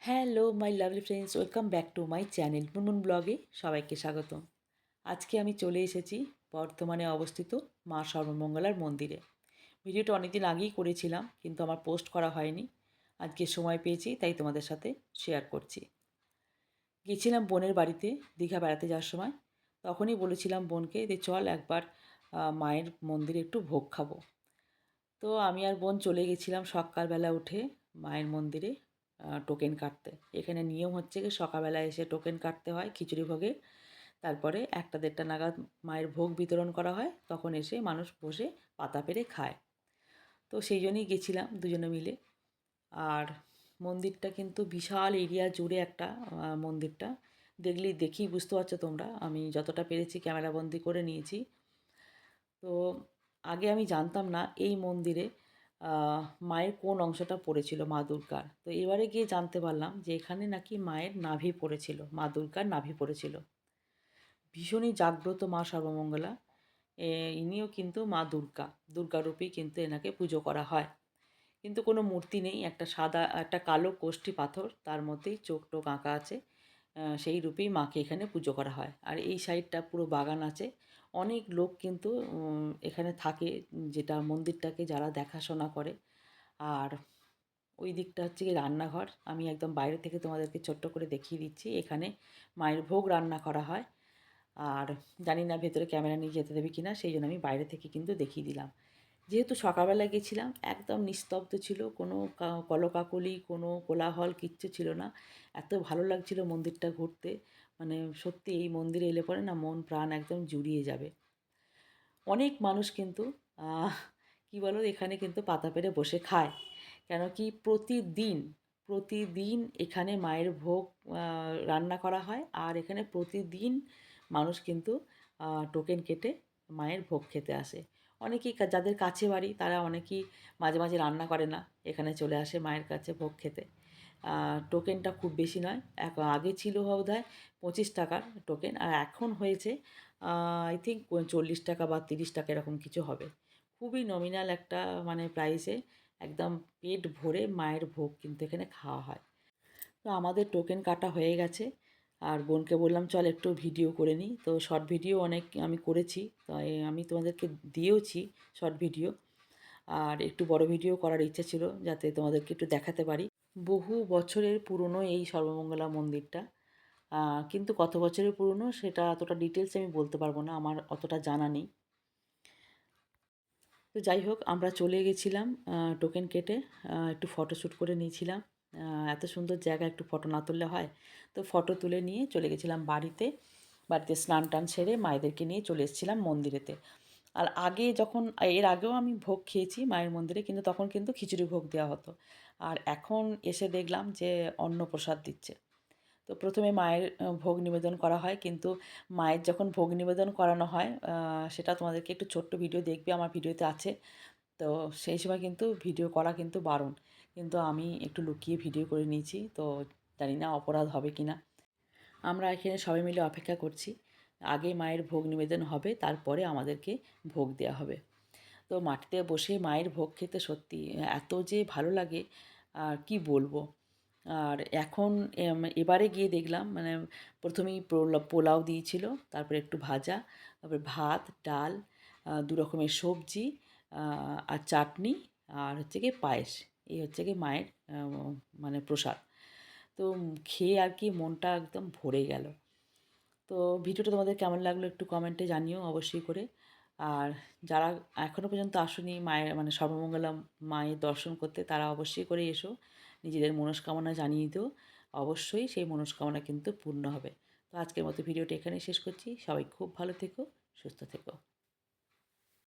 Hello my lovely friends, welcome back to my channel Munmun ব্লগে সবাইকে স্বাগত। আজকে আমি চলে এসেছি বর্ধমানে অবস্থিত মা সর্বমঙ্গলার মন্দিরে। ভিডিওটা অনেকদিন আগেই করেছিলাম, কিন্তু আমার পোস্ট করা হয়নি। আজকে সময় পেয়েছি, তাই তোমাদের সাথে শেয়ার করছি। গেছিলাম বোনের বাড়িতে দীঘা বেড়াতে যাওয়ার সময়। তখনই বলেছিলাম বোনকে যে চল একবার মায়ের মন্দিরে একটু ভোগ খাবো। তো আমি আর বোন চলে গেছিলাম সকালবেলা উঠে মায়ের মন্দিরে টোকেন কাটতে। এখানে নিয়ম হচ্ছে কি, সকালবেলা এসে টোকেন কাটতে হয় খিচুড়ি ভোগের। তারপরে 1টা 1:30 নাগাদ মায়ের ভোগ বিতরণ করা হয়, তখন এসে মানুষ বসে পাতা পেরে খায়। তো সেই জন্যই গেছিলাম দুজনে মিলে। আর মন্দিরটা কিন্তু বিশাল এরিয়া জুড়ে একটা মন্দিরটা। দেখেই বুঝতে পারছো তোমরা, আমি যতটা পেরেছি ক্যামেরাবন্দি করে নিয়েছি। তো আগে আমি জানতাম না এই মন্দিরে মায়ের কোন অংশটা পড়েছিল মা দুর্গার। তো এবারে গিয়ে জানতে পারলাম যে এখানে নাকি মায়ের নাভি পড়েছিল, মা দুর্গার নাভি পড়েছিল। ভীষণই জাগ্রত মা সর্বমঙ্গলা। ইনিও কিন্তু মা দুর্গা, দুর্গারূপেই কিন্তু এনাকে পুজো করা হয়। কিন্তু কোনো মূর্তি নেই, একটা সাদা একটা কালো কোষ্ঠী পাথর, তার মধ্যেই চোখ টোক আঁকা আছে। সেই রূপেই মাকে এখানে পুজো করা হয়। আর এই সাইডটা পুরো বাগান আছে। অনেক লোক কিন্তু এখানে থাকে, যেটা মন্দিরটাকে যারা দেখাশোনা করে। আর ওই দিকটা হচ্ছে গিয়ে রান্নাঘর। আমি একদম বাইরে থেকে তোমাদেরকে ছোট্ট করে দেখিয়ে দিচ্ছি। এখানে মায়ের ভোগ রান্না করা হয়। আর জানি না ভেতরে ক্যামেরা নিয়ে যেতে দেবে কিনা, সেই জন্য আমি বাইরে থেকে কিন্তু দেখিয়ে দিলাম। যেহেতু সকালবেলা গেছিলাম, একদম নিস্তব্ধ ছিল, কোনো কলকাকলি, কোনো কোলাহল কিচ্ছু ছিল না। এত ভালো লাগছিল মন্দিরটা ঘুরতে, মানে সত্যি এই মন্দিরে এলে পরে না মন প্রাণ একদম জুড়িয়ে যাবে। অনেক মানুষ কিন্তু কী বলো, এখানে কিন্তু পাতা পেরে বসে খায়। কেন কি প্রতিদিন প্রতিদিন এখানে মায়ের ভোগ রান্না করা হয়। আর এখানে প্রতিদিন মানুষ কিন্তু টোকেন কেটে মায়ের ভোগ খেতে আসে। অনেকেই যাদের কাছে বাড়ি তারা অনেকেই মাঝে মাঝে রান্না করে না, এখানে চলে আসে মায়ের কাছে ভোগ খেতে। টোকেনটা খুব বেশি নয়, আগে ছিল বোধহয় 25 টাকার টোকেন, আর এখন হয়েছে আই থিঙ্ক 40 টাকা বা 30 টাকা এরকম কিছু হবে। খুবই নমিনাল একটা মানে প্রাইসে একদম পেট ভরে মায়ের ভোগ কিন্তু এখানে খাওয়া হয়। তো আমাদের টোকেন কাটা হয়ে গেছে। আর বোনকে বললাম চল একটু ভিডিও করে নিই। তো শর্ট ভিডিও অনেক আমি করেছি, তাই আমি তোমাদেরকে দিয়েওছি শর্ট ভিডিও। আর একটু বড় ভিডিও করার ইচ্ছা ছিল, যাতে তোমাদেরকে একটু দেখাতে পারি। বহু বছরের পুরনো এই সর্বমঙ্গলা মন্দিরটা। কিন্তু কত বছরের পুরনো সেটা অতটা ডিটেলস আমি বলতে পারবো না, আমার অতটা জানা নেই। তো যাই হোক, আমরা চলে গেছিলাম টোকেন কেটে, একটু ফটোশ্যুট করে নিয়েছিলাম। এত সুন্দর জায়গা, একটু ফটো না তুললে হয়? তো ফটো তুলে নিয়ে চলে গেছিলাম বাড়িতে। বাড়িতে স্নান টান সেরে মায়েদেরকে নিয়ে চলে এসেছিলাম মন্দিরেতে। আর আগে যখন এর আগেও আমি ভোগ খেয়েছি মায়ের মন্দিরে, কিন্তু তখন কিন্তু খিচুড়ি ভোগ দেওয়া হতো। আর এখন এসে দেখলাম যে অন্নপ্রসাদ দিচ্ছে। তো প্রথমে মায়ের ভোগ নিবেদন করা হয়, কিন্তু মায়ের যখন ভোগ নিবেদন করানো হয়, সেটা তোমাদেরকে একটু ছোট্ট ভিডিও দেখবে, আমার ভিডিওতে আছে। তো সেই সময় কিন্তু ভিডিও করা কিন্তু বারণ, কিন্তু আমি একটু লুকিয়ে ভিডিও করে নিয়েছি। তো জানি না অপরাধ হবে কি না। আমরা এখানে সবাই মিলে অপেক্ষা করছি, আগে মায়ের ভোগ নিবেদন হবে, তারপরে আমাদেরকে ভোগ দেওয়া হবে। তো মাটিতে বসে মায়ের ভোগ খেতে সত্যি এত যে ভালো লাগে, আর কি বলবো। আর এখন এবারে গিয়ে দেখলাম, মানে প্রথমেই পোলাও দিয়েছিল, তারপরে একটু ভাজা, তারপরে ভাত, ডাল, 2 রকমের সবজি, আর চাটনি, আর হচ্ছে গিয়ে পায়েস। এই হচ্ছে গিয়ে মায়ের মানে প্রসাদ। তো খেয়ে আর কি মনটা একদম ভরে গেল। তো ভিডিওটা তোমাদের কেমন লাগলো একটু কমেন্টে জানিও অবশ্যই করে। আর যারা এখনও পর্যন্ত আসেনি মায়ের মানে সর্বমঙ্গলা মায়ের দর্শন করতে, তারা অবশ্যই করে এসো, নিজেদের মনস্কামনা জানিয়ে দিও। অবশ্যই সেই মনস্কামনা কিন্তু পূর্ণ হবে। তো আজকের মতো ভিডিওটা এখানেই শেষ করছি। সবাই খুব ভালো থেকো, সুস্থ থেকো।